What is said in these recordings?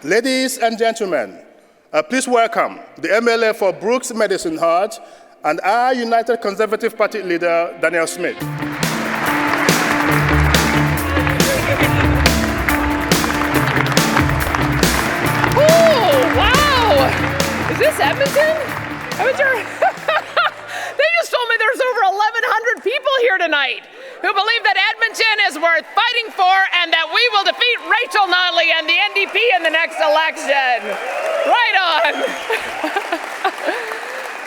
Ladies and gentlemen, please welcome the MLA for Brooks Medicine Hat and our United Conservative Party leader, Danielle Smith. Oh, wow! Is this Edmonton? They just told me there's over 1,100 people here tonight who believe that Edmonton is worth fighting for and that we will defeat Rachel Notley and the NDP in the next election. Right on.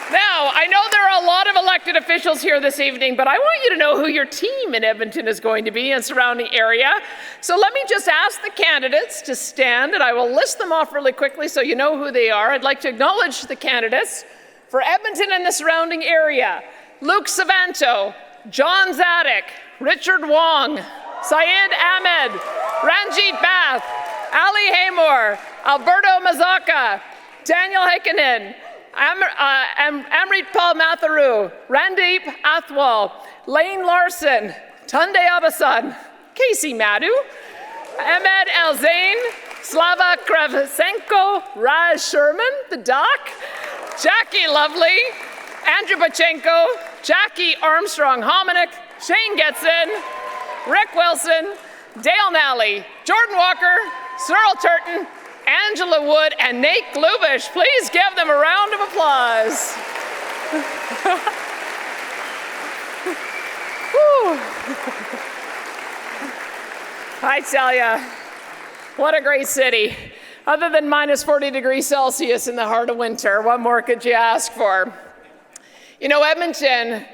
Now, I know there are a lot of elected officials here this evening, but I want you to know who your team in Edmonton is going to be and surrounding area. So let me just ask the candidates to stand, and I will list them off really quickly so you know who they are. I'd like to acknowledge the candidates for Edmonton and the surrounding area. Luke Savanto, John Zadig, Richard Wong, Syed Ahmed, Ranjit Bath, Ali Haymore, Alberto Mazaka, Daniel Heikkinen, Amrit Paul Matharu, Randeep Athwal, Lane Larson, Tunde Abasan, Casey Madhu, Ahmed El Zain, Slava Kravsenko, Raj Sherman, the doc, Jackie Lovely, Andrew Bachenko, Jackie Armstrong Hominick, Shane Getson, Rick Wilson, Dale Nally, Jordan Walker, Cyril Turton, Angela Wood, and Nate Glubish. Please give them a round of applause. I tell ya, what a great city. Other than minus 40 degrees Celsius in the heart of winter, what more could you ask for? You know, Edmonton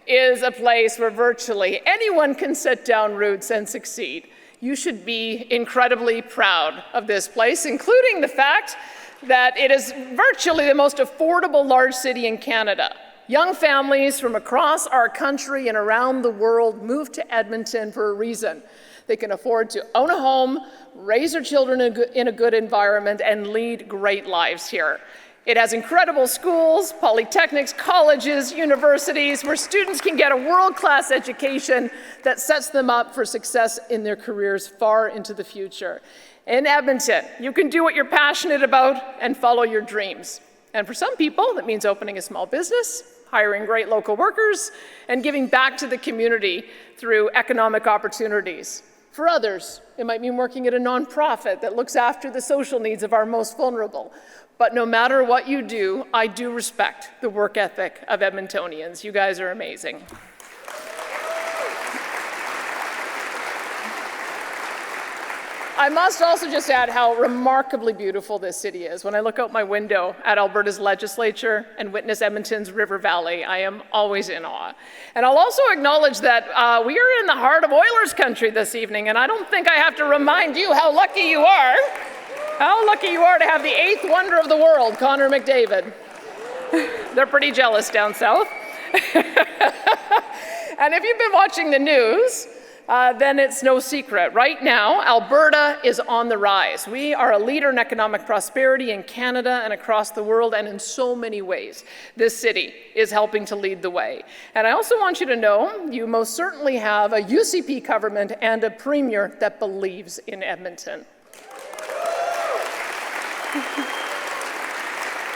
is a place where virtually anyone can set down roots and succeed. You should be incredibly proud of this place, including the fact that it is virtually the most affordable large city in Canada. Young families from across our country and around the world move to Edmonton for a reason. They can afford to own a home, raise their children in a good environment, and lead great lives here. It has incredible schools, polytechnics, colleges, universities, where students can get a world-class education that sets them up for success in their careers far into the future. In Edmonton, you can do what you're passionate about and follow your dreams. And for some people, that means opening a small business, hiring great local workers, and giving back to the community through economic opportunities. For others, it might mean working at a nonprofit that looks after the social needs of our most vulnerable. But no matter what you do, I do respect the work ethic of Edmontonians. You guys are amazing. I must also just add how remarkably beautiful this city is. When I look out my window at Alberta's legislature and witness Edmonton's River Valley, I am always in awe. And I'll also acknowledge that we are in the heart of Oilers country this evening, and I don't think I have to remind you how lucky you are. How lucky you are to have the 8th wonder of the world, Connor McDavid. They're pretty jealous down south. And if you've been watching the news, then it's no secret. Right now, Alberta is on the rise. We are a leader in economic prosperity in Canada and across the world, and in so many ways, this city is helping to lead the way. And I also want you to know, you most certainly have a UCP government and a premier that believes in Edmonton.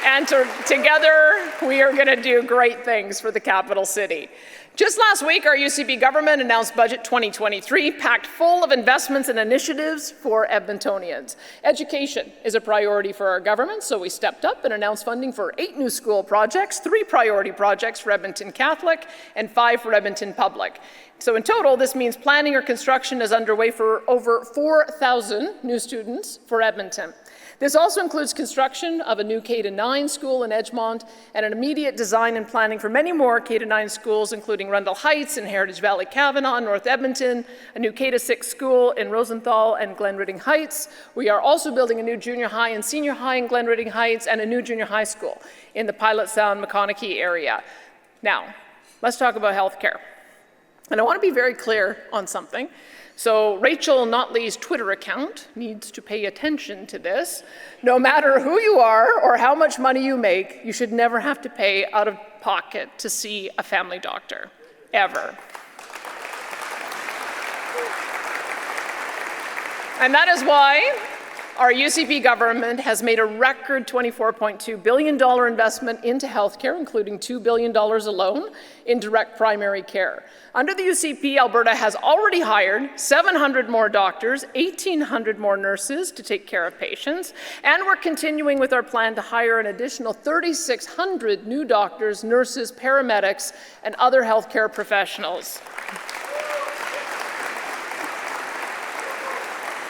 And together, we are going to do great things for the capital city. Just last week, our UCP government announced Budget 2023, packed full of investments and initiatives for Edmontonians. Education is a priority for our government, so we stepped up and announced funding for 8 new school projects, 3 priority projects for Edmonton Catholic, and 5 for Edmonton Public. So in total, this means planning or construction is underway for over 4,000 new students for Edmonton. This also includes construction of a new K-9 school in Edgemont and an immediate design and planning for many more K-9 schools, including Rundle Heights and Heritage Valley Kavanaugh, North Edmonton, a new K-6 school in Rosenthal and Glenridding Heights. We are also building a new junior high and senior high in Glenridding Heights and a new junior high school in the Pilot Sound, McConaughey area. Now, let's talk about healthcare. And I want to be very clear on something. So Rachel Notley's Twitter account needs to pay attention to this. No matter who you are or how much money you make, you should never have to pay out of pocket to see a family doctor, ever. And that is why Our UCP government has made a record $24.2 billion investment into healthcare, including $2 billion alone in direct primary care. Under the UCP, Alberta has already hired 700 more doctors, 1,800 more nurses to take care of patients, and we're continuing with our plan to hire an additional 3,600 new doctors, nurses, paramedics, and other healthcare professionals.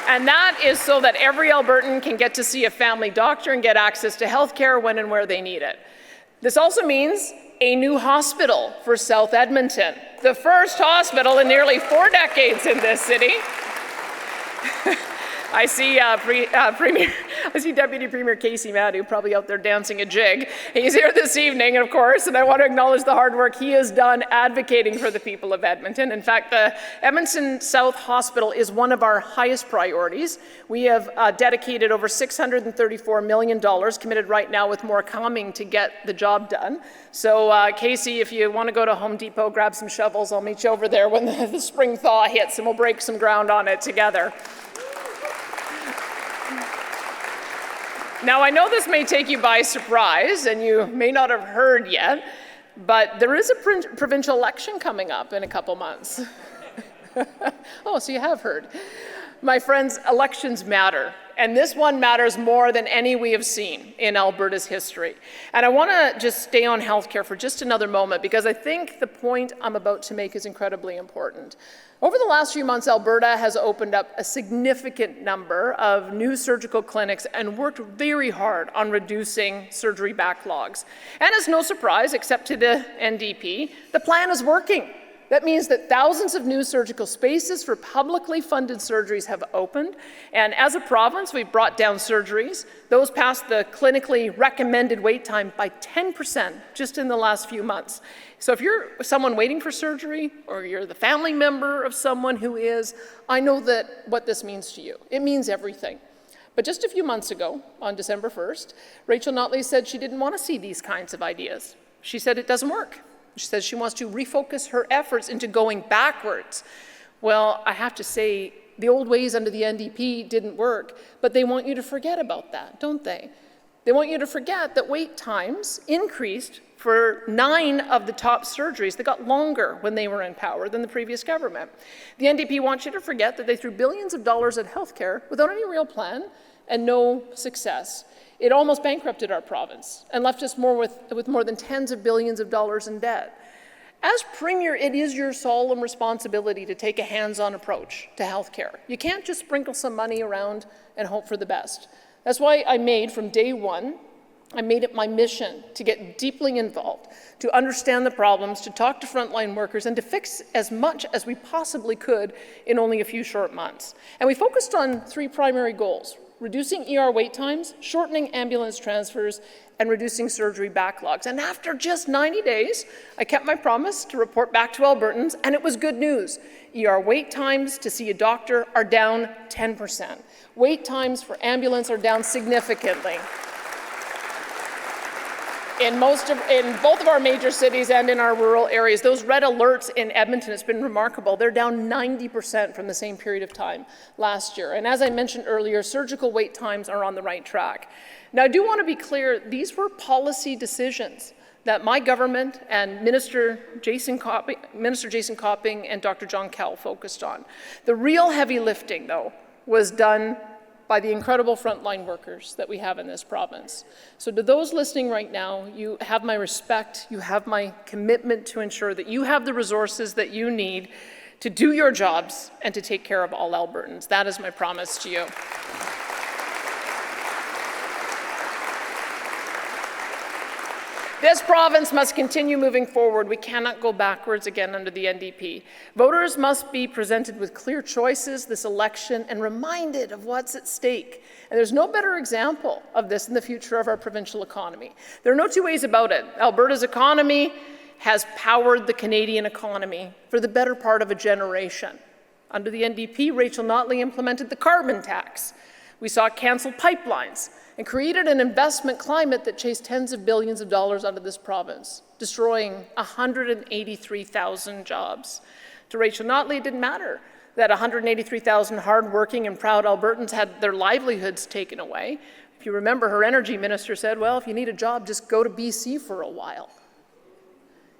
And that is so that every Albertan can get to see a family doctor and get access to health care when and where they need it. This also means a new hospital for South Edmonton, the first hospital in nearly 4 decades in this city. I see Deputy Premier Casey Madhu probably out there dancing a jig. He's here this evening, of course, and I want to acknowledge the hard work he has done advocating for the people of Edmonton. In fact, the Edmonton South Hospital is one of our highest priorities. We have dedicated over $634 million, committed right now with more coming to get the job done. So Casey, if you want to go to Home Depot, grab some shovels, I'll meet you over there when the spring thaw hits and we'll break some ground on it together. Now, I know this may take you by surprise, and you may not have heard yet, but there is a provincial election coming up in a couple months. Oh, so you have heard. My friends, elections matter, and this one matters more than any we have seen in Alberta's history. And I want to just stay on healthcare for just another moment, because I think the point I'm about to make is incredibly important. Over the last few months, Alberta has opened up a significant number of new surgical clinics and worked very hard on reducing surgery backlogs. And it's no surprise, except to the NDP, the plan is working. That means that thousands of new surgical spaces for publicly funded surgeries have opened. And as a province, we've brought down surgeries. Those past the clinically recommended wait time by 10% just in the last few months. So if you're someone waiting for surgery, or you're the family member of someone who is, I know that what this means to you. It means everything. But just a few months ago, on December 1st, Rachel Notley said she didn't want to see these kinds of ideas. She said it doesn't work. She says she wants to refocus her efforts into going backwards. Well, I have to say, the old ways under the NDP didn't work, but they want you to forget about that, don't they? They want you to forget that wait times increased for 9 of the top surgeries that got longer when they were in power than the previous government. The NDP wants you to forget that they threw billions of dollars at healthcare without any real plan and no success. It almost bankrupted our province and left us with more than tens of billions of dollars in debt. As Premier, it is your solemn responsibility to take a hands-on approach to healthcare. You can't just sprinkle some money around and hope for the best. That's why from day one, I made it my mission to get deeply involved, to understand the problems, to talk to frontline workers, and to fix as much as we possibly could in only a few short months. And we focused on 3 primary goals: reducing ER wait times, shortening ambulance transfers, and reducing surgery backlogs. And after just 90 days, I kept my promise to report back to Albertans, and it was good news. ER wait times to see a doctor are down 10%. Wait times for ambulance are down significantly. In both of our major cities and in our rural areas, those red alerts in Edmonton, it's been remarkable. They're down 90% from the same period of time last year. And as I mentioned earlier, surgical wait times are on the right track. Now, I do want to be clear, these were policy decisions that my government and Minister Jason Copping and Dr. John Kell focused on. The real heavy lifting, though, was done by the incredible frontline workers that we have in this province. So to those listening right now, you have my respect, you have my commitment to ensure that you have the resources that you need to do your jobs and to take care of all Albertans. That is my promise to you. This province must continue moving forward. We cannot go backwards again under the NDP. Voters must be presented with clear choices this election and reminded of what's at stake. And there's no better example of this in the future of our provincial economy. There are no two ways about it. Alberta's economy has powered the Canadian economy for the better part of a generation. Under the NDP, Rachel Notley implemented the carbon tax. We saw it cancel pipelines and created an investment climate that chased tens of billions of dollars out of this province, destroying 183,000 jobs. To Rachel Notley, it didn't matter that 183,000 hardworking and proud Albertans had their livelihoods taken away. If you remember, her energy minister said, well, if you need a job, just go to BC for a while.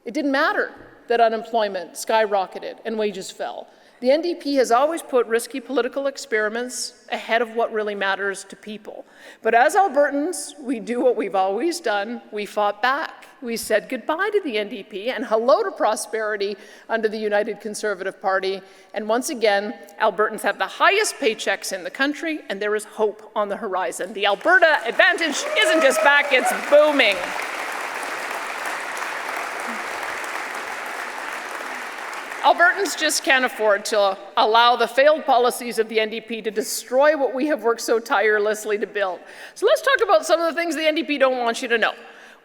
It didn't matter that unemployment skyrocketed and wages fell. The NDP has always put risky political experiments ahead of what really matters to people. But as Albertans, we do what we've always done. We fought back. We said goodbye to the NDP and hello to prosperity under the United Conservative Party. And once again, Albertans have the highest paychecks in the country, and there is hope on the horizon. The Alberta advantage isn't just back, it's booming. Albertans just can't afford to allow the failed policies of the NDP to destroy what we have worked so tirelessly to build. So let's talk about some of the things the NDP don't want you to know.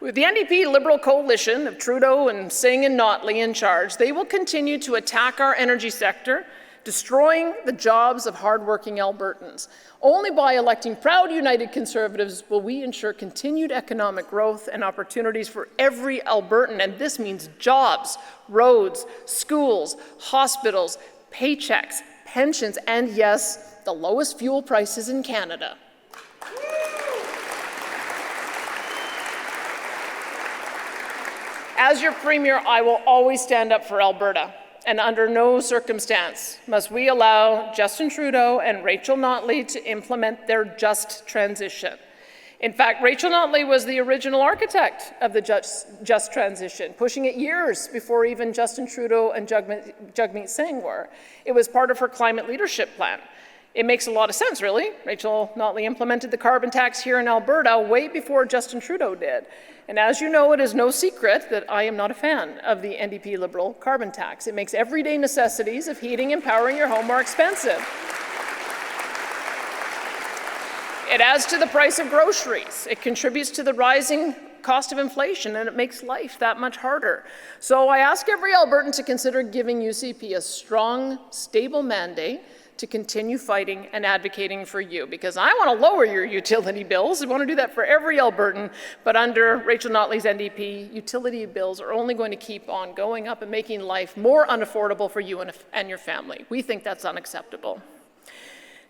With the NDP Liberal coalition of Trudeau and Singh and Notley in charge, they will continue to attack our energy sector, destroying the jobs of hardworking Albertans. Only by electing proud United Conservatives will we ensure continued economic growth and opportunities for every Albertan, and this means jobs, roads, schools, hospitals, paychecks, pensions, and yes, the lowest fuel prices in Canada. As your Premier, I will always stand up for Alberta. And under no circumstance must we allow Justin Trudeau and Rachel Notley to implement their just transition. In fact, Rachel Notley was the original architect of the just transition, pushing it years before even Justin Trudeau and Jagmeet Singh were. It was part of her climate leadership plan. It makes a lot of sense, really. Rachel Notley implemented the carbon tax here in Alberta way before Justin Trudeau did. And as you know, it is no secret that I am not a fan of the NDP Liberal carbon tax. It makes everyday necessities of heating and powering your home more expensive. It adds to the price of groceries. It contributes to the rising cost of inflation, and it makes life that much harder. So I ask every Albertan to consider giving UCP a strong, stable mandate to continue fighting and advocating for you, because I want to lower your utility bills. I want to do that for every Albertan, but under Rachel Notley's NDP, utility bills are only going to keep on going up and making life more unaffordable for you and your family. We think that's unacceptable.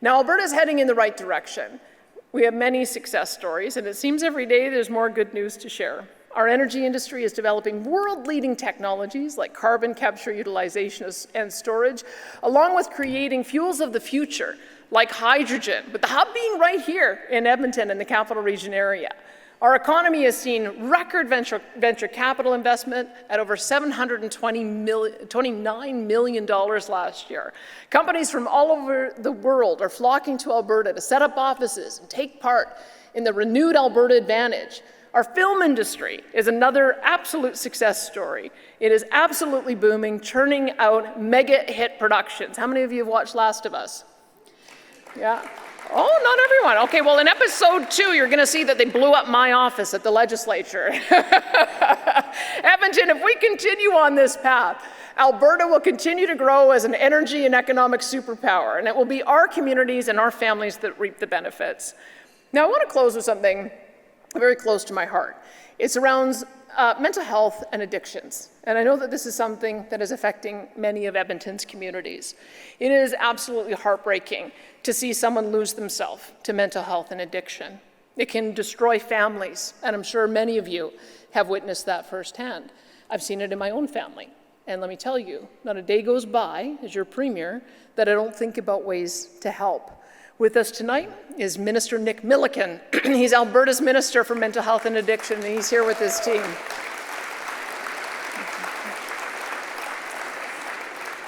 Now, Alberta's heading in the right direction. We have many success stories, and it seems every day there's more good news to share. Our energy industry is developing world-leading technologies like carbon capture, utilization, and storage, along with creating fuels of the future like hydrogen, with the hub being right here in Edmonton in the Capital Region area. Our economy has seen record venture capital investment at over $729 million last year. Companies from all over the world are flocking to Alberta to set up offices and take part in the renewed Alberta Advantage. Our film industry is another absolute success story. It is absolutely booming, churning out mega hit productions. How many of you have watched Last of Us? Yeah. Oh, not everyone. Okay, well, in episode 2, you're going to see that they blew up my office at the legislature. Edmonton, if we continue on this path, Alberta will continue to grow as an energy and economic superpower, and it will be our communities and our families that reap the benefits. Now, I want to close with something very close to my heart. It surrounds mental health and addictions. And I know that this is something that is affecting many of Edmonton's communities. It is absolutely heartbreaking to see someone lose themselves to mental health and addiction. It can destroy families, and I'm sure many of you have witnessed that firsthand. I've seen it in my own family. And let me tell you, not a day goes by as your Premier that I don't think about ways to help. With us tonight is Minister Nick Milliken. He's Alberta's Minister for Mental Health and Addiction, and he's here with his team.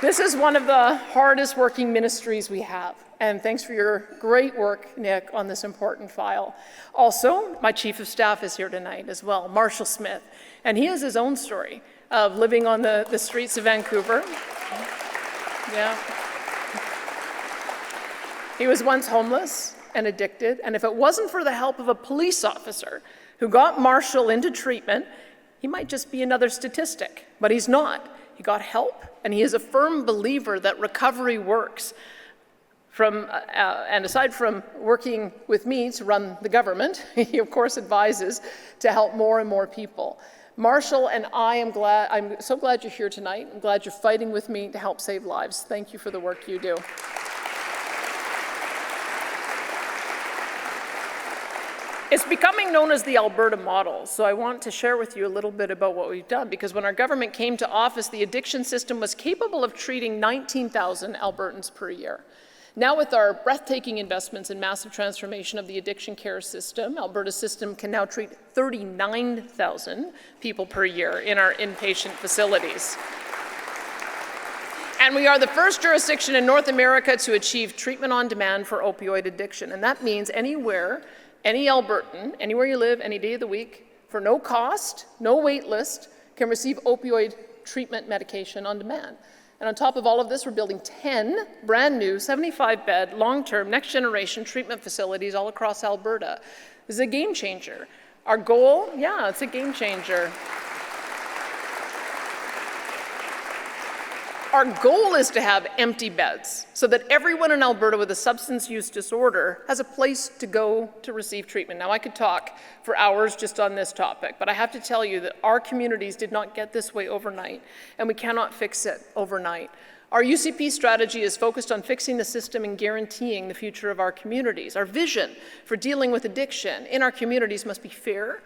This is one of the hardest working ministries we have, and thanks for your great work, Nick, on this important file. Also, my Chief of Staff is here tonight as well, Marshall Smith, and he has his own story of living on the streets of Vancouver. Yeah. He was once homeless and addicted, and if it wasn't for the help of a police officer who got Marshall into treatment, he might just be another statistic, but he's not. He got help, and he is a firm believer that recovery works. And aside from working with me to run the government, he of course advises to help more and more people. Marshall and I'm so glad you're here tonight. I'm glad you're fighting with me to help save lives. Thank you for the work you do. It's becoming known as the Alberta model, so I want to share with you a little bit about what we've done, because when our government came to office, the addiction system was capable of treating 19,000 Albertans per year. Now, with our breathtaking investments in massive transformation of the addiction care system, Alberta's system can now treat 39,000 people per year in our inpatient facilities. And we are the first jurisdiction in North America to achieve treatment on demand for opioid addiction. And that means anywhere, any Albertan, anywhere you live, any day of the week, for no cost, no wait list, can receive opioid treatment medication on demand. And on top of all of this, we're building 10 brand new 75-bed, long-term, next-generation treatment facilities all across Alberta. This is a game changer. Our goal, yeah, it's a game changer. Our goal is to have empty beds so that everyone in Alberta with a substance use disorder has a place to go to receive treatment. Now, I could talk for hours just on this topic, but I have to tell you that our communities did not get this way overnight, and we cannot fix it overnight. Our UCP strategy is focused on fixing the system and guaranteeing the future of our communities. Our vision for dealing with addiction in our communities must be fair,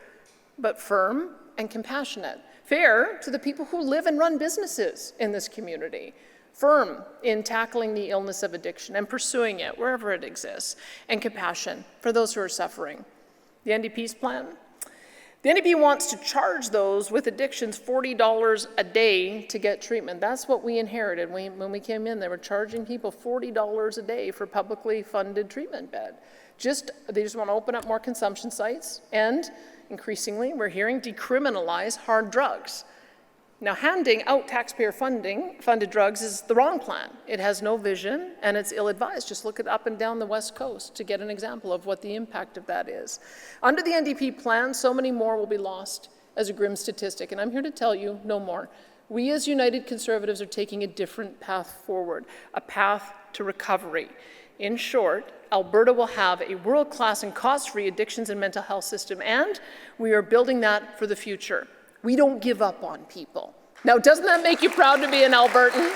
but firm and compassionate. Fair to the people who live and run businesses in this community. Firm in tackling the illness of addiction and pursuing it wherever it exists. And compassion for those who are suffering. The NDP's plan? The NDP wants to charge those with addictions $40 a day to get treatment. That's what we inherited. When we came in, they were charging people $40 a day for publicly funded treatment bed. They just want to open up more consumption sites, and increasingly, we're hearing decriminalize hard drugs. Now, handing out taxpayer-funded drugs is the wrong plan. It has no vision, and it's ill-advised. Just look at up and down the West Coast to get an example of what the impact of that is. Under the NDP plan, so many more will be lost as a grim statistic, and I'm here to tell you no more. We as United Conservatives are taking a different path forward, a path to recovery. In short, Alberta will have a world-class and cost-free addictions and mental health system, and we are building that for the future. We don't give up on people. Now, doesn't that make you proud to be an Albertan?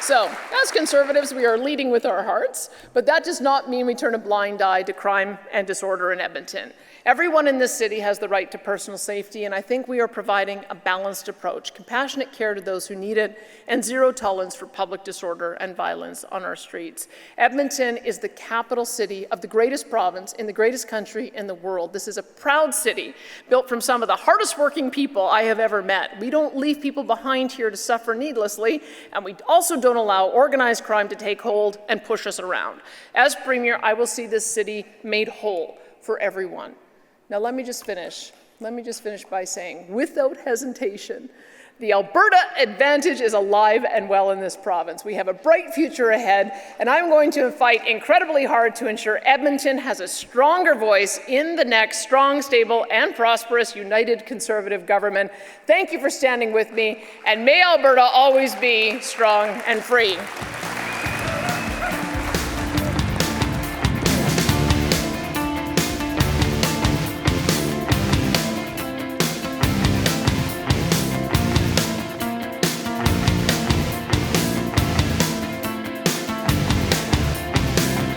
So, as Conservatives, we are leading with our hearts, but that does not mean we turn a blind eye to crime and disorder in Edmonton. Everyone in this city has the right to personal safety, and I think we are providing a balanced approach, compassionate care to those who need it, and zero tolerance for public disorder and violence on our streets. Edmonton is the capital city of the greatest province in the greatest country in the world. This is a proud city built from some of the hardest working people I have ever met. We don't leave people behind here to suffer needlessly, and we also don't allow organized crime to take hold and push us around. As Premier, I will see this city made whole for everyone. Now let me just finish by saying, without hesitation, the Alberta advantage is alive and well in this province. We have a bright future ahead, and I'm going to fight incredibly hard to ensure Edmonton has a stronger voice in the next strong, stable, and prosperous United Conservative government. Thank you for standing with me, and may Alberta always be strong and free.